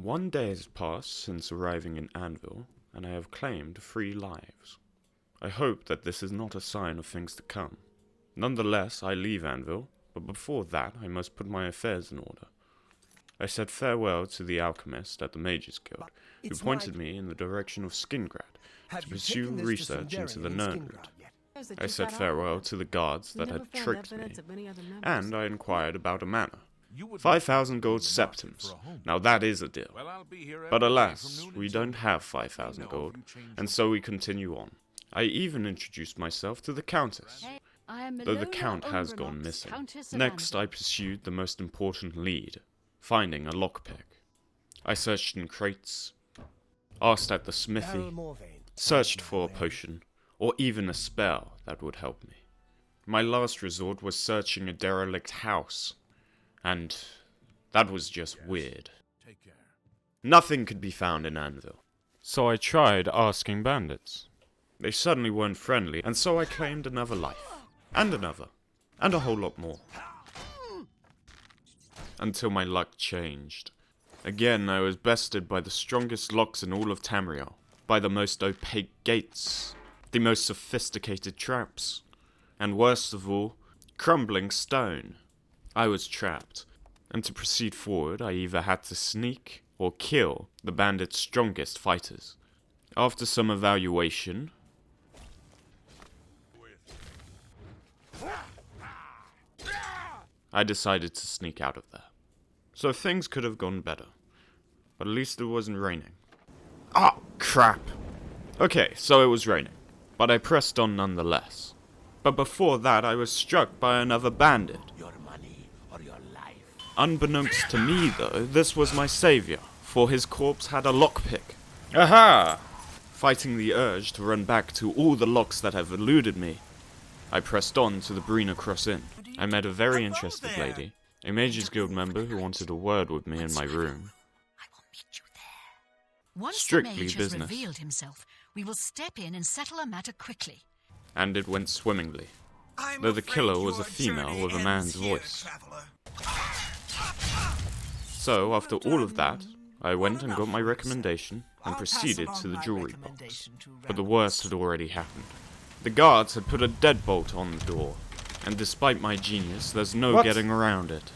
1 day has passed since arriving in Anvil, and I have claimed 3 lives. I hope that this is not a sign of things to come. Nonetheless, I leave Anvil, but before that I must put my affairs in order. I said farewell to the alchemist at the Mages Guild, who pointed me in the direction of Skingrad to pursue research into the Nirnroot. I said farewell to the guards that had tricked me, and I inquired about a manor. 5,000 gold septims. Now that is a deal. But alas, we don't have 5,000 gold, and so we continue on. I even introduced myself to the Countess, though the Count has gone missing. Next, I pursued the most important lead, finding a lockpick. I searched in crates, asked at the smithy, searched for a potion, or even a spell that would help me. My last resort was searching a derelict house, and that was just weird. Nothing could be found in Anvil, so I tried asking bandits. They suddenly weren't friendly, and so I claimed another life, and another, and a whole lot more. Until my luck changed. Again, I was bested by the strongest locks in all of Tamriel, by the most opaque gates, the most sophisticated traps, and worst of all, crumbling stone. I was trapped, and to proceed forward I either had to sneak or kill the bandits' strongest fighters. After some evaluation, I decided to sneak out of there. So things could have gone better, but at least it wasn't raining. Ah, crap! Okay, so it was raining, but I pressed on nonetheless. But before that I was struck by another bandit. Your money or your life. Unbeknownst to me though, this was my savior, for his corpse had a lockpick. Aha! Fighting the urge to run back to all the locks that have eluded me, I pressed on to the Brina Cross Inn. I met a very interested lady, a Mages Guild member who wanted a word with me in my room. I will meet you there. Once Strictly the mage business. has revealed himself, we will step in and settle a matter quickly. And it went swimmingly, though the killer was a female with a man's voice. So, after all of that, I went and got my recommendation and proceeded to the jewelry box. But the worst had already happened. The guards had put a deadbolt on the door, and despite my genius, there's no getting around it.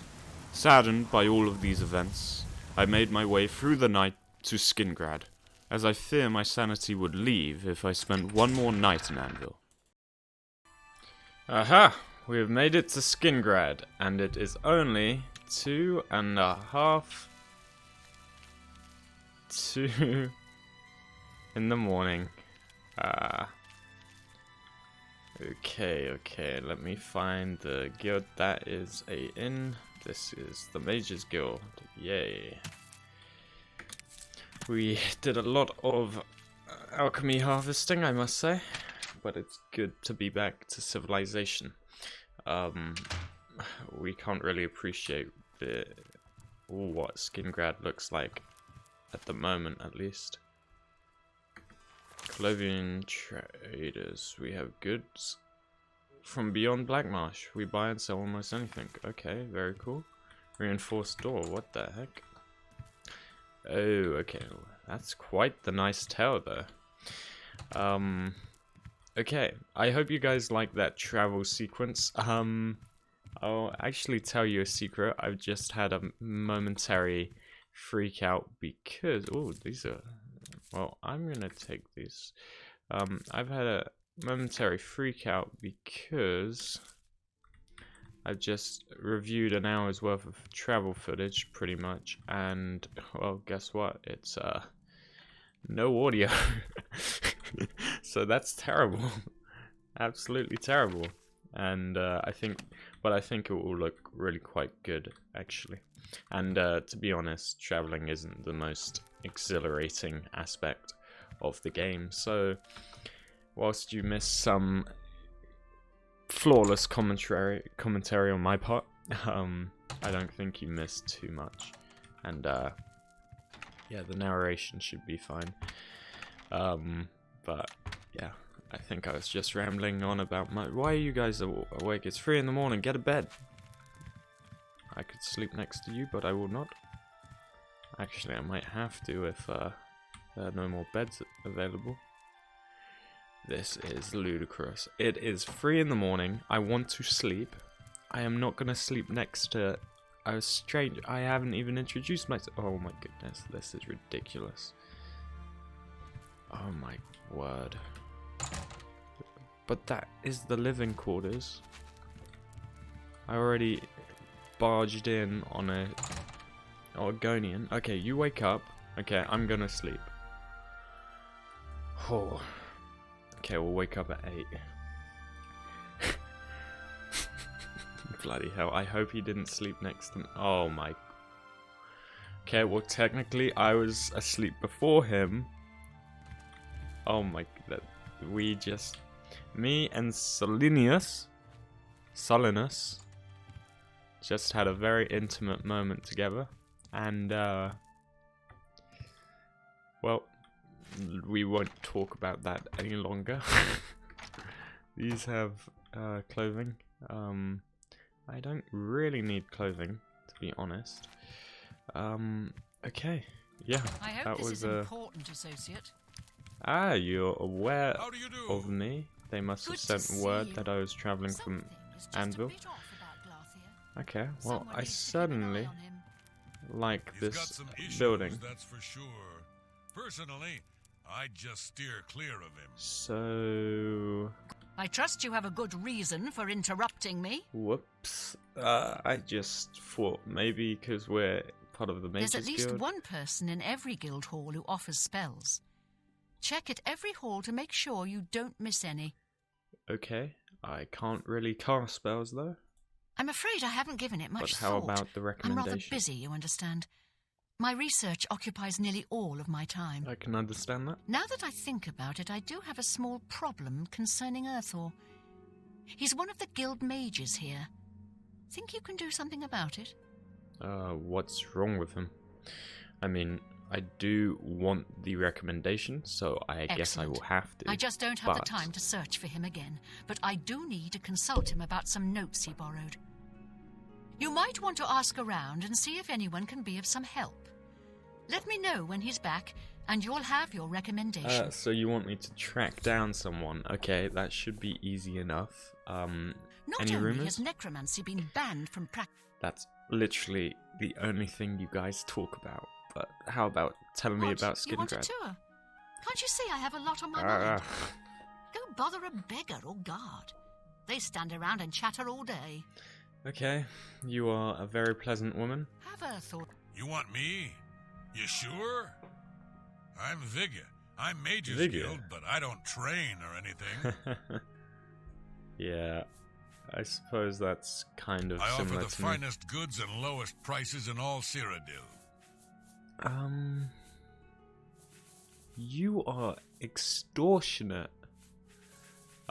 Saddened by all of these events, I made my way through the night to Skingrad, as I fear my sanity would leave if I spent one more night in Anvil. Aha! We have made it to Skingrad, and it is only 2:30 in the morning. Okay, let me find the guild. That is a inn. This is the Mages Guild. Yay. We did a lot of alchemy harvesting, I must say, but it's good to be back to civilization. We can't really appreciate what Skingrad looks like at the moment, at least. Clothing traders. We have goods from beyond Blackmarsh. We buy and sell almost anything. Okay, very cool. Reinforced door. What the heck? Oh, okay. That's quite the nice tale, though. Okay. I hope you guys like that travel sequence. I'll actually tell you a secret. I've just had a momentary freak out because... Oh, these are... Well, I'm gonna take these. I've had a momentary freak out because I've just reviewed an hour's worth of travel footage, pretty much, and, well, guess what? It's, no audio. So that's terrible. Absolutely terrible. And, I think it will look really quite good, actually. And, to be honest, traveling isn't the most exhilarating aspect of the game, so whilst you miss some flawless commentary on my part, I don't think you missed too much, and yeah, the narration should be fine. But yeah, I think I was just rambling on about why are you guys awake? It's 3 in the morning, get a bed. I could sleep next to you, but I will not. Actually, I might have to if there are no more beds available. This is ludicrous. It is 3 in the morning. I want to sleep. I am not gonna sleep next to a stranger. I haven't even introduced myself. Oh my goodness, this is ridiculous. Oh my word. But that is the living quarters. I already barged in on a Oregonian. Okay, you wake up. Okay, I'm gonna sleep. Oh. Okay, we'll wake up at 8. Bloody hell, I hope he didn't sleep next to me. Oh my. Okay, well technically I was asleep before him. Oh my god. Me and Solinus just had a very intimate moment together. And, well, we won't talk about that any longer. These have clothing. I don't really need clothing, to be honest. Okay, yeah. I hope that this was is important, associate. Ah, you're aware How do you do? of me. They must have Good to sent word see that I was traveling from Something is just a Anvil. bit off about Glarthir. Okay, well, Someone I needs to keep an certainly eye on him. like He's got this some issues, building. that's for sure. Personally, I'd just steer clear of him. So, I trust you have a good reason for interrupting me. whoops. I just thought maybe because we're part of the Mages There's at least Guild. one person in every guild hall who offers spells. Check at every hall to make sure you don't miss any. Okay, I can't really cast spells though. I'm afraid I haven't given it much But how thought. about the I'm recommendation? rather busy, you understand. My research occupies nearly all of my time. I can understand that. Now that I think about it, I do have a small problem concerning Earthor. He's one of the guild mages here. Think you can do something about it? What's wrong with him? I mean, I do want the recommendation, so I guess I will Excellent. have to. I just don't have the but- time to search for him again, but I do need to consult him about some notes he borrowed. You might want to ask around and see if anyone can be of some help. Let me know when he's back, and you'll have your recommendation. So you want me to track down someone? Okay, that should be easy enough. Not any only rumors? has necromancy been banned from practice. That's literally the only thing you guys talk about. But how about telling me about You want a Skingrad? tour? Can't you see I have a lot on my Ah, mind? Go bother a beggar or guard. They stand around and chatter all day. okay, you are a very pleasant woman. Have Earthor. You want me? You sure? I'm Vilja. I'm Mages Vilja. Guild, but I don't train or anything. Yeah, I suppose that's kind of I offer similar the to me. finest goods and lowest prices in all Cyrodiil. You are extortionate.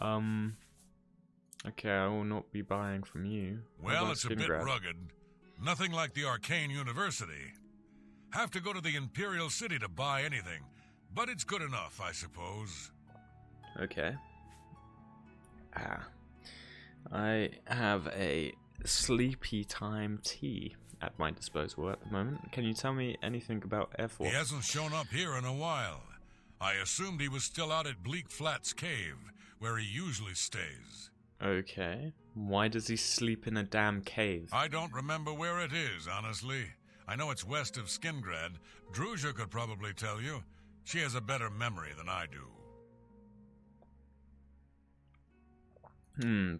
Okay, I will not be buying from you. How Well, about it's a bit Skingrad? rugged. Nothing like the Arcane University. Have to go to the Imperial City to buy anything, but it's good enough, I suppose. Okay. I have a sleepy time tea at my disposal at the moment. Can you tell me anything about Air He Force? hasn't shown up here in a while. I assumed he was still out at Bleak Flats Cave, where he usually stays. Okay. Why does he sleep in a damn cave? I don't remember where it is, honestly. I know it's west of Skingrad. Druzia could probably tell you. She has a better memory than I do.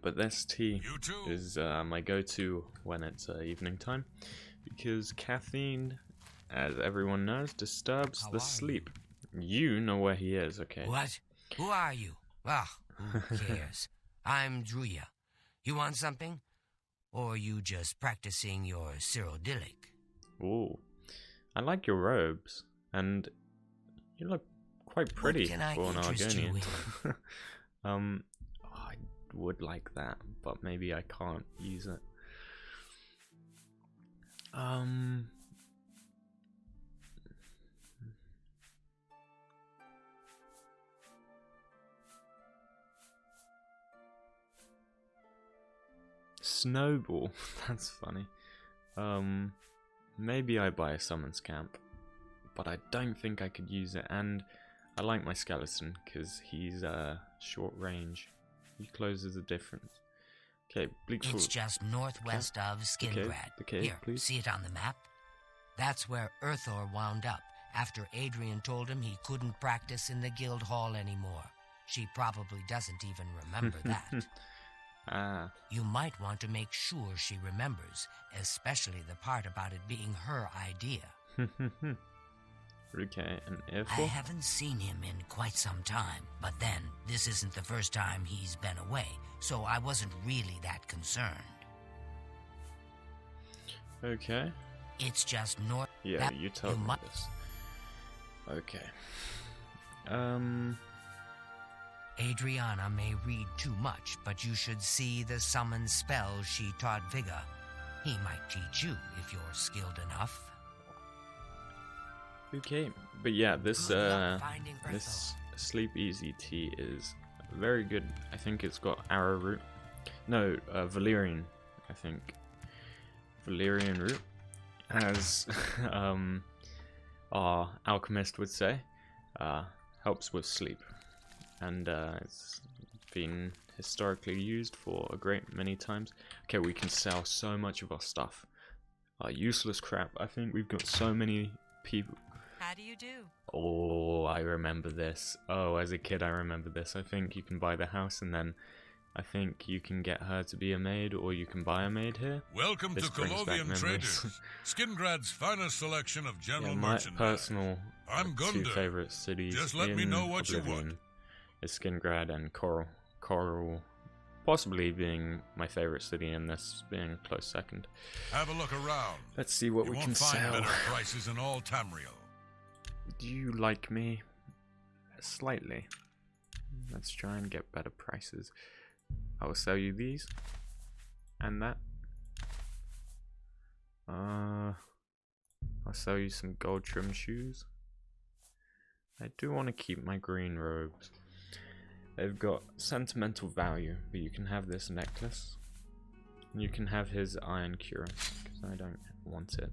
But this tea You too? is my go-to when it's evening time, because caffeine, as everyone knows, disturbs How the are sleep. You know where he is, okay? What? Who are you? Ah, who cares? I'm Druzia. You want something? Or are you just practicing your Cyrodiilic? Ooh, I like your robes, and you look quite pretty can I for an interest you Argonian. I would like that, but maybe I can't use it. Snowball, that's funny. Maybe I buy a summons camp. but I don't think I could use it. And I like my skeleton because he's short range. He closes the difference. Okay, Bleakford. It's just northwest of Skingrad. Okay, Here, please. see it on the map? That's where Urthor wound up after Adrian told him he couldn't practice in the guild hall anymore. She probably doesn't even remember that. Ah. You might want to make sure she remembers, especially the part about it being her idea. Okay, and I airfall? haven't seen him in quite some time, but then, this isn't the first time he's been away, so I wasn't really that concerned. Okay. It's just north... Yeah, you told me this. Okay. Adriana may read too much, but you should see the summon spells she taught Vilja. He might teach you if you're skilled enough. Okay, but yeah, this Good luck finding this Sleep Easy tea is very good. I think it's got arrowroot. No, valerian. I think valerian root, as our alchemist would say, helps with sleep, and it's been historically used for a great many times. Okay, we can sell so much of our stuff. Useless crap. I think we've got so many people. How do you do? Oh, I remember this. Oh, as a kid I remember this. I think you can buy the house and then I think you can get her to be a maid, or you can buy a maid here. Welcome This to brings back Colovian memories. Traders, Skingrad's finest selection of general Yeah, my merchandise. personal I'm two Gunda. favorite cities Just let me in know what you Oblivion want. is Skingrad and Coral. Coral possibly being my favorite city, and this being a close second. Have a look around. Let's see what You we won't can find sell. better prices in all Tamriel. Do you like me? Slightly. Let's try and get better prices. I will sell you these and that. I'll sell you some gold trim shoes. I do want to keep my green robes. They've got sentimental value, but you can have this necklace. You can have his iron cuirass, because I don't want it.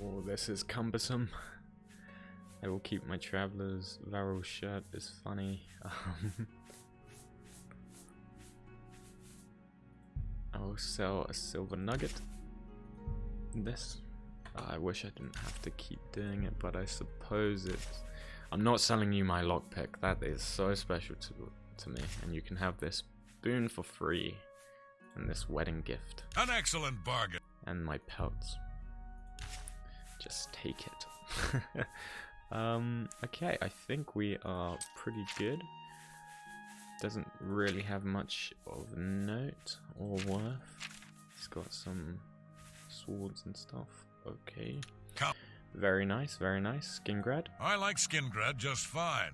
Oh, this is cumbersome. I will keep my traveler's Varrow shirt, is funny. I will sell a silver nugget. This. I wish I didn't have to keep doing it, but I suppose it's... I'm not selling you my lockpick. That is so special to me. And you can have this boon for free. And this wedding gift. An excellent bargain. And my pelts. Just take it. Okay, I think we are pretty good. Doesn't really have much of note or worth. It's got some swords and stuff. Okay. Very nice, very nice. Skingrad. I like Skingrad just fine.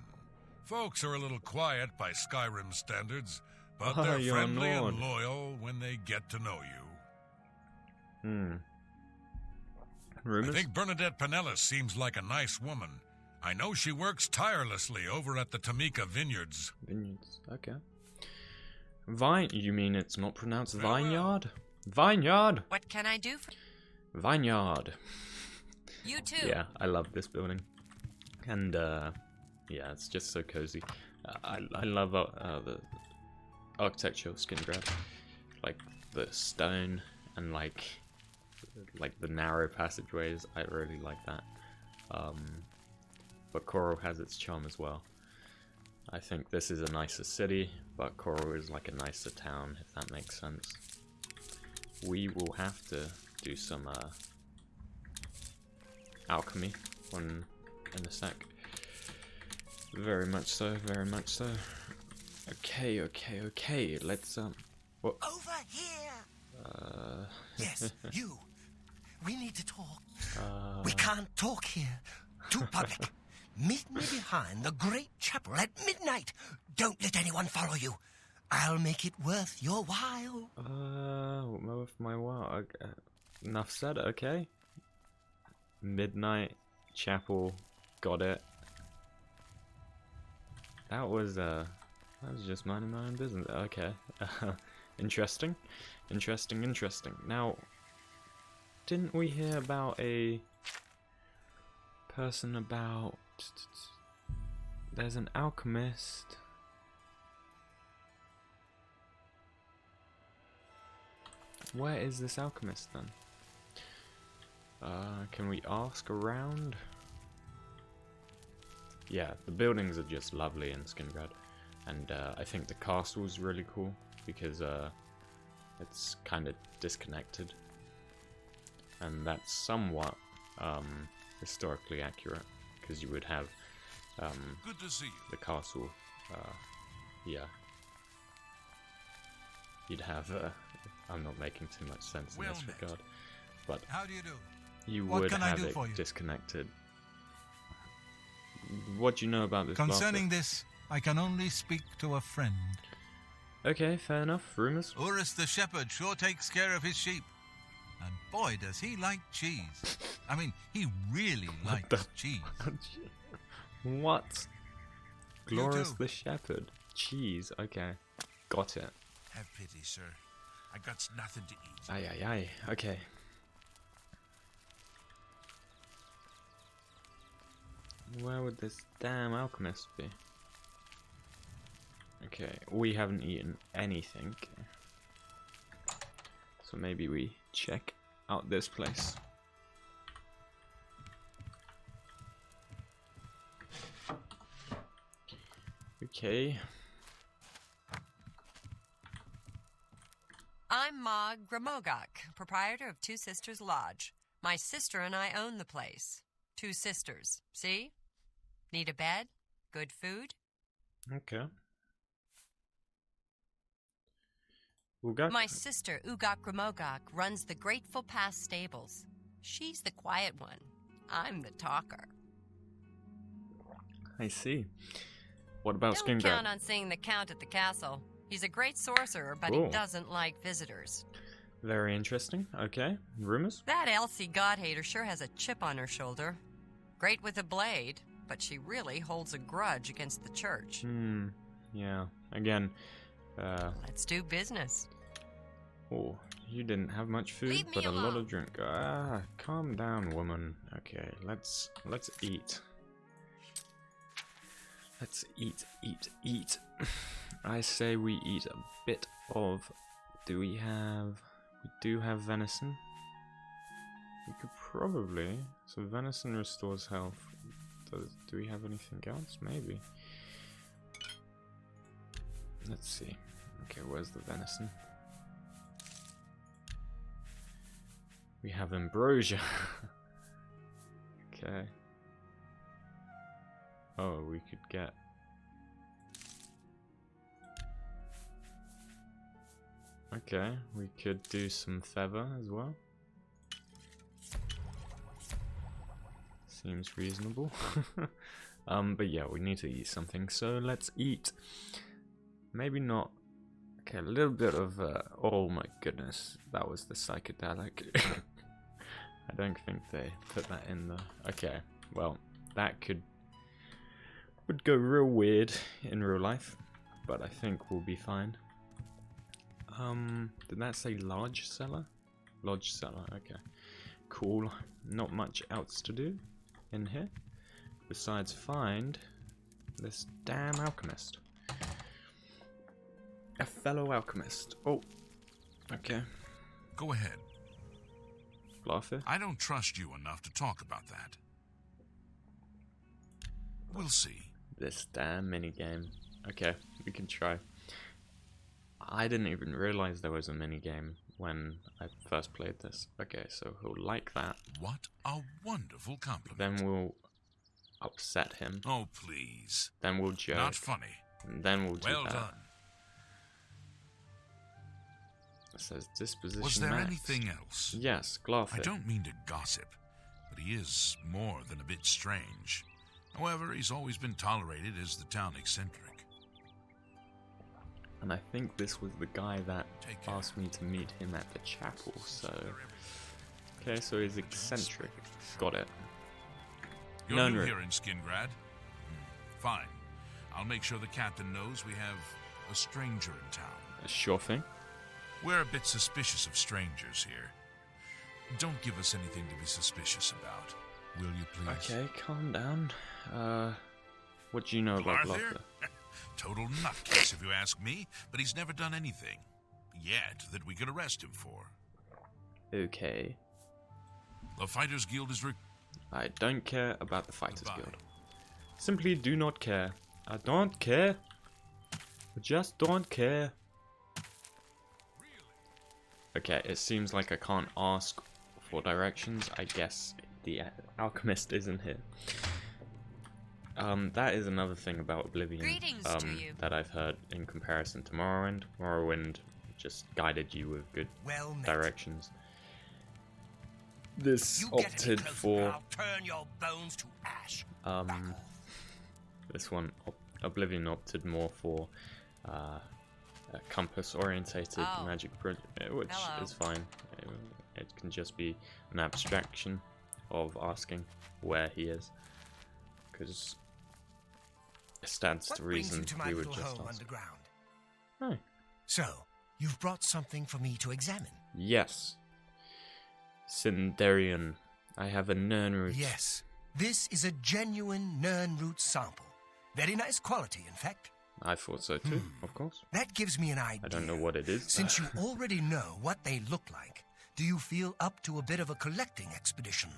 Folks are a little quiet by Skyrim standards, but they're you're friendly annoyed. and loyal when they get to know you. Rumors? I think Bernadette Pinellas seems like a nice woman. I know she works tirelessly over at the Tamika Vineyards. Vineyards, okay. Vine, you mean it's not pronounced Very well. vineyard? Vineyard! What can I do for Vineyard! you too? Yeah, I love this building. And, yeah, it's just so cozy. I love the architecture of Skingrad. Like, the stone and, like the narrow passageways. I really like that. But Coral has its charm as well. I think this is a nicer city, but Coral is like a nicer town, if that makes sense. We will have to do some alchemy in a sec. Very much so, very much so. Okay, let's what? Over here! Yes, you. We need to talk. We can't talk here. Too public. Meet me behind the great chapel at midnight. Don't let anyone follow you. I'll make it worth your while. Worth my while. Enough said, okay. Midnight chapel, got it. That was just minding my own business. Okay. Interesting. Now, didn't we hear about a person about... There's an alchemist. Where is this alchemist then? Can we ask around? Yeah, the buildings are just lovely in Skingrad, and I think the castle is really cool because it's kind of disconnected, and that's somewhat historically accurate because you would have Good to see you. the castle. Yeah, you'd have. I'm not making too much sense in Well this met. regard, but How do you do? you What would can I have do it for you? disconnected. What do you know about this? Concerning this, I can only speak to a friend. Okay, fair enough. Rumors? Urus the shepherd sure takes care of his sheep. And boy, does he like cheese. I mean, he really likes cheese. What? You Glorious too. the shepherd. Cheese. Okay, got it. Have pity, sir. I got nothing to eat. Aye, aye, aye. Okay. Where would this damn alchemist be? Okay, we haven't eaten anything. So maybe we check out this place. Okay. I'm Ma Gramogok, proprietor of Two Sisters Lodge. My sister and I own the place. Two sisters, see? Need a bed? Good food? Okay. Ugak? My sister, Ugak Gramogok, runs the Grateful Past stables. She's the quiet one. I'm the talker. I see. What about Don't count Skingrad? on seeing the Count at the castle. He's a great sorcerer, but Ooh. he doesn't like visitors. Very interesting. Okay. Rumors? That Elsie God-hater sure has a chip on her shoulder. Great with a blade, but she really holds a grudge against the church. Yeah. Again, Let's do business. oh, you didn't have much food, Leave me but a lot alone. of drink. Ah, calm down, woman. Okay, let's eat. Let's eat. I say we eat a bit of. We do have venison. We could probably. So venison restores health. Do we have anything else? Maybe. Let's see. Okay, where's the venison? We have ambrosia. Okay. Oh, we could get... Okay, we could do some feather as well. Seems reasonable. But yeah, we need to eat something, so let's eat. Maybe not... Okay, a little bit of... oh my goodness, that was the psychedelic. I don't think they put that in the... Okay, well, that would go real weird in real life, but I think we'll be fine. Did that say large cellar? Lodge cellar, okay. Cool. Not much else to do in here, besides find this damn alchemist. A fellow alchemist. Oh, okay. Go ahead. Glarthir? I don't trust you enough to talk about that. We'll see. This damn minigame. Okay, we can try. I didn't even realize there was a minigame when I first played this. Okay, so he'll like that. What a wonderful compliment. Then we'll upset him. Oh, please. Then we'll joke. Not funny. And then we'll do Well that. done. It says disposition Was there max. anything else? Yes, Glarthir. I don't mean to gossip, but he is more than a bit strange. However, he's always been tolerated as the town eccentric. And I think this was the guy that Take care. asked me to meet him at the chapel, so... Okay, so he's eccentric. Got it. You're new Nirnroot. here in Skingrad? Fine. I'll make sure the captain knows we have a stranger in town. A sure thing. We're a bit suspicious of strangers here. Don't give us anything to be suspicious about, will you please? Okay, calm down. What do you know about Glarthir? Glarthir? Total nutcase if you ask me, but he's never done anything yet that we could arrest him for. Okay. The Fighters Guild is I don't care about the Fighters Goodbye. Guild. Simply do not care. I don't care. I just don't care. Okay, it seems like I can't ask for directions. I guess the alchemist isn't here. That is another thing about Oblivion Greetings to you. that I've heard in comparison to Morrowind. Morrowind just guided you with good Well met. directions. This You get any opted closer, for I'll turn your bones to ash. Back off. this one. Oblivion opted more for a compass orientated Oh. magic which Hello. is fine. It can just be an abstraction of asking where he is, because it stands What to brings reason you to my we would little just home ask. underground? Oh, So, you've brought something for me to examine. yes. Sindarian. I have a Nirnroot. Yes, this is a genuine Nirnroot sample. Very nice quality, in fact. I thought so too, of course. That gives me an idea. I don't know what it is. Since you already know what they look like, do you feel up to a bit of a collecting expedition?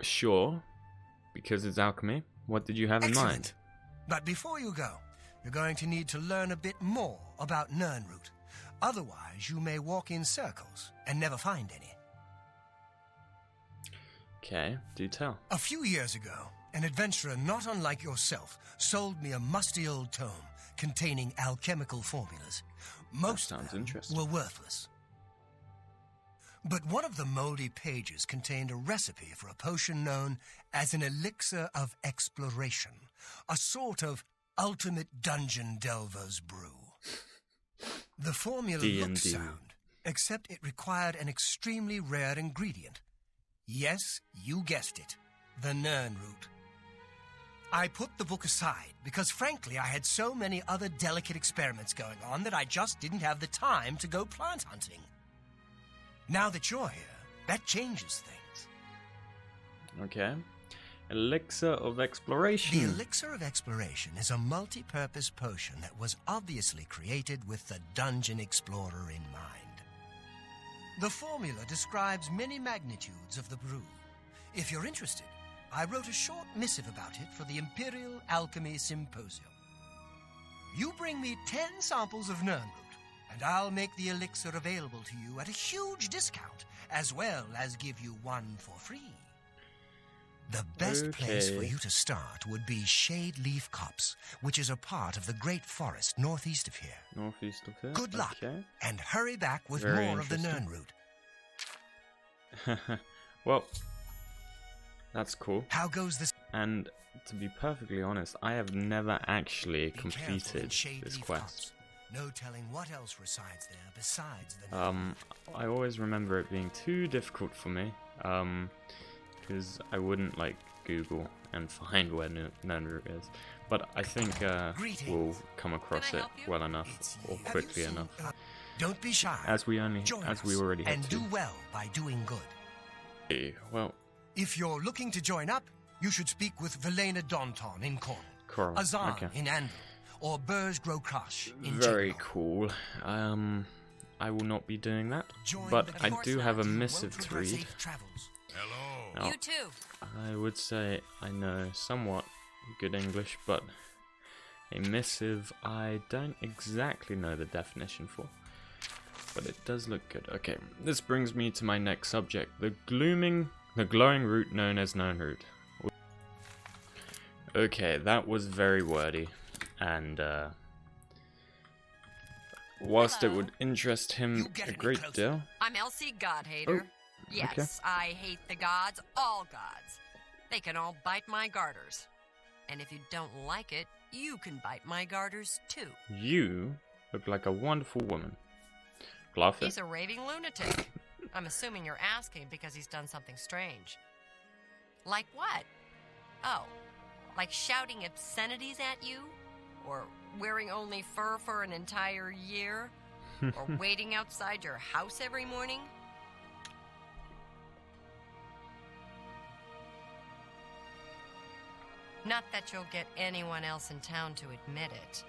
Sure. Because it's alchemy. What did you have in mind? Excellent. But before you go, you're going to need to learn a bit more about Nirnroot. Otherwise, you may walk in circles and never find any. Okay, do tell. A few years ago, an adventurer not unlike yourself sold me a musty old tome containing alchemical formulas. Most sounds of them interesting. were worthless. But one of the moldy pages contained a recipe for a potion known as an elixir of exploration, a sort of ultimate dungeon delver's brew. The formula looked D&D. sound, except it required an extremely rare ingredient. Yes, you guessed it, the Nirnroot. I put the book aside because, frankly, I had so many other delicate experiments going on that I just didn't have the time to go plant hunting. Now that you're here, that changes things. Okay. Elixir of exploration. The Elixir of Exploration is a multi-purpose potion that was obviously created with the dungeon explorer in mind. The formula describes many magnitudes of the brew. If you're interested, I wrote a short missive about it for the Imperial Alchemy Symposium. You bring me 10 samples of Nirnroot, and I'll make the elixir available to you at a huge discount, as well as give you one for free. The best place for Okay. you to start would be Shade Leaf Copse, which is a part of the Great Forest northeast of here. Northeast of here. Good luck, Okay. and hurry back with Very more of the interesting. Nirnroot. Well, that's cool. How goes this? And to be perfectly honest, I have never actually Be careful in completed Shade this Leaf quest. Copse. No telling what else resides there besides the I always remember it being too difficult for me, because I wouldn't like Google and find where Nirnroot is. But I think Greetings. we'll come across Can I it help you? well enough, It's or you. Have quickly you seen, enough, don't be shy. as we Join as we us already had and to. do well by doing good. Okay, well, If you're looking to join up, you should speak with Velena Daunton in Corn, Coral. Azan Okay. in Anvil, or Burj Grokash in Very Chigwell. cool. I will not be doing that, Join but the I course do not. have a You won't missive to regret read. safe travels. Hello. Now, You too. I would say I know somewhat good English, but a missive I don't exactly know the definition for. But it does look good. Okay, this brings me to my next subject, the glowing root known as Nirnroot. Okay, that was very wordy, and whilst it Hello. would interest him You get a any great closer? deal, I'm Elsie Godhater. Oh, Yes, I hate the gods, all gods. They can all bite my garters. And if you don't like it, you can bite my garters too. you look like a wonderful woman. Glarthir? He's a raving lunatic. I'm assuming you're asking because he's done something strange. Like what? Oh, like shouting obscenities at you? Or wearing only fur for an entire year? Or waiting outside your house every morning? Not that you'll get anyone else in town to admit it.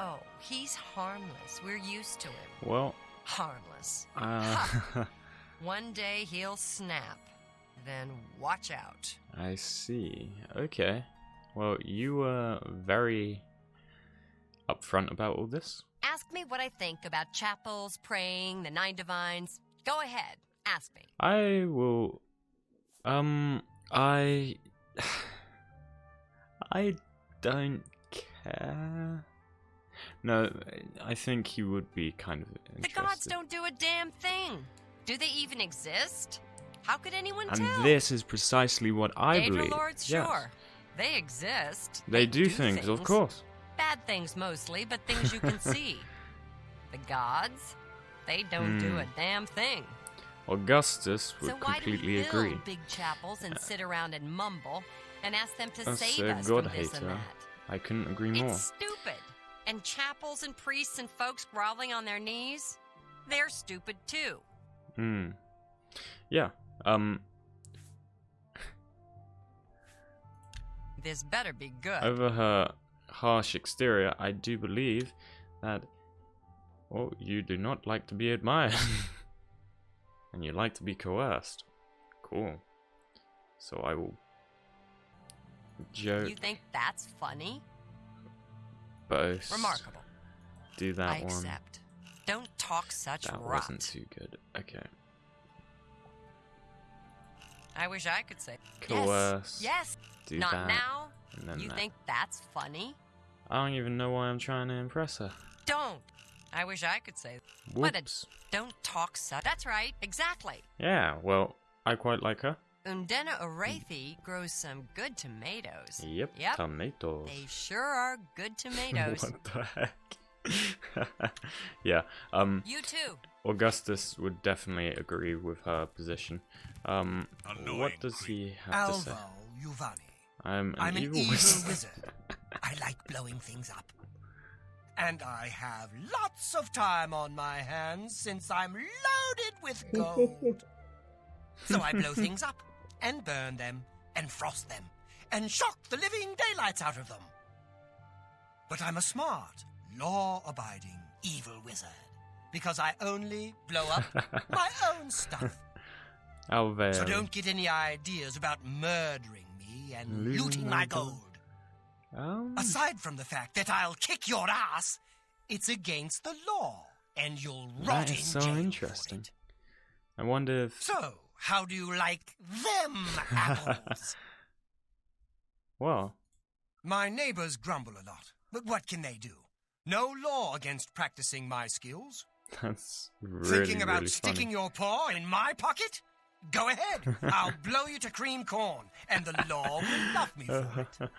Oh, he's harmless. We're used to him. Well, Harmless. One day he'll snap. Then watch out. I see. Okay. Well, you were very upfront about all this. Ask me what I think about chapels, praying, the 9 divines. Go ahead. Ask me. I will... I don't care. No, I think he would be kind of interested. The gods don't do a damn thing. Do they even exist? How could anyone And tell? this is precisely what I Daedra believe. lords, Yes. sure. They exist. They do things, of course. Bad things mostly, but things you can see. The gods, they don't do a damn thing. Augustus would So why do we completely build agree. big chapels and sit around and mumble and ask them to As save a us god from this and hater, that? I couldn't agree more. It's stupid. And chapels and priests and folks groveling on their knees, they're stupid too. Yeah. This better be good. Over her harsh exterior, I do believe that, well, you do not like to be admired. And you like to be coerced. Cool. So I will joke, You think that's funny? boast, Remarkable. do that I one. accept. Don't talk such That rot. wasn't too good. Okay. I wish I could say Coerce. Yes. Do Not that. now. And then You that. think that's funny? I don't even know why I'm trying to impress her. Don't. I wish I could say. What a Whoops. don't talk such. That's right. Exactly. Yeah, well, I quite like her. Undena Orethi grows some good tomatoes. Yep. Yep. Tomatoes. They sure are good tomatoes. What the heck? Yeah. You too. Augustus would definitely agree with her position. What does he have to say? Alvo Yuvani. I'm I'm an evil evil wizard. wizard. I like blowing things up. And I have lots of time on my hands since I'm loaded with gold. So I blow things up, and burn them, and frost them, and shock the living daylights out of them. But I'm a smart, law-abiding, evil wizard, because I only blow up my own stuff. Alveo. So don't get any ideas about murdering me and looting my gold. Aside from the fact that I'll kick your ass, it's against the law, and you'll rot that in is so jail interesting. for it. I wonder if... So, how do you like them apples? Well, My neighbors grumble a lot, but what can they do? No law against practicing my skills. that's really, Thinking about really sticking funny. your paw in my pocket? Go ahead. I'll blow you to cream corn, and the law will love me for it.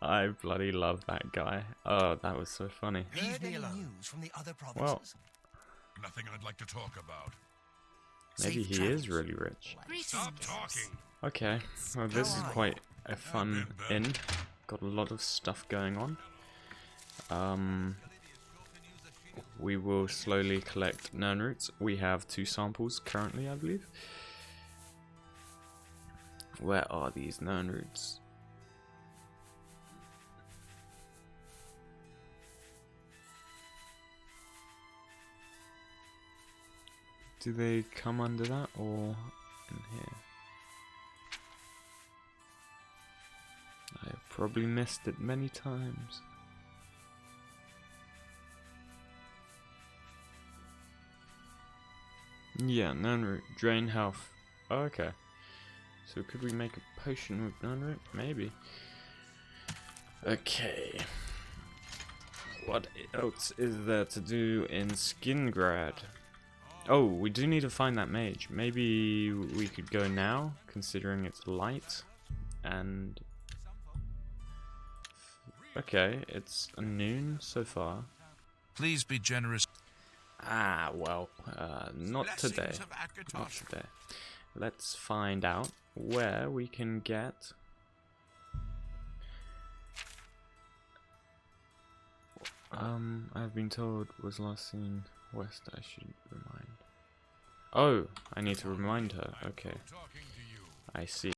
I bloody love that guy. Oh, that was so funny. Leave me alone. News from the other provinces? Well, Nothing I'd like to talk about. maybe Safe he is travels. really rich. Stop talking. Okay, well this is quite a fun Ben. inn. Got a lot of stuff going on. We will slowly collect Nirnroots. We have 2 samples currently, I believe. Where are these Nirnroots? Do they come under that or in here? I have probably missed it many times. Yeah, Nirnroot, drain health. Oh, okay. So could we make a potion with Nirnroot? Maybe. Okay. What else is there to do in Skingrad? Oh, we do need to find that mage. Maybe we could go now, considering it's light. And... okay, it's noon so far. Please be generous. Ah, well, not today. Blessings of Not Akatosh. today. Let's find out where we can get... I've been told was last seen West, I should remind. Oh, I need to remind her. Okay. I see.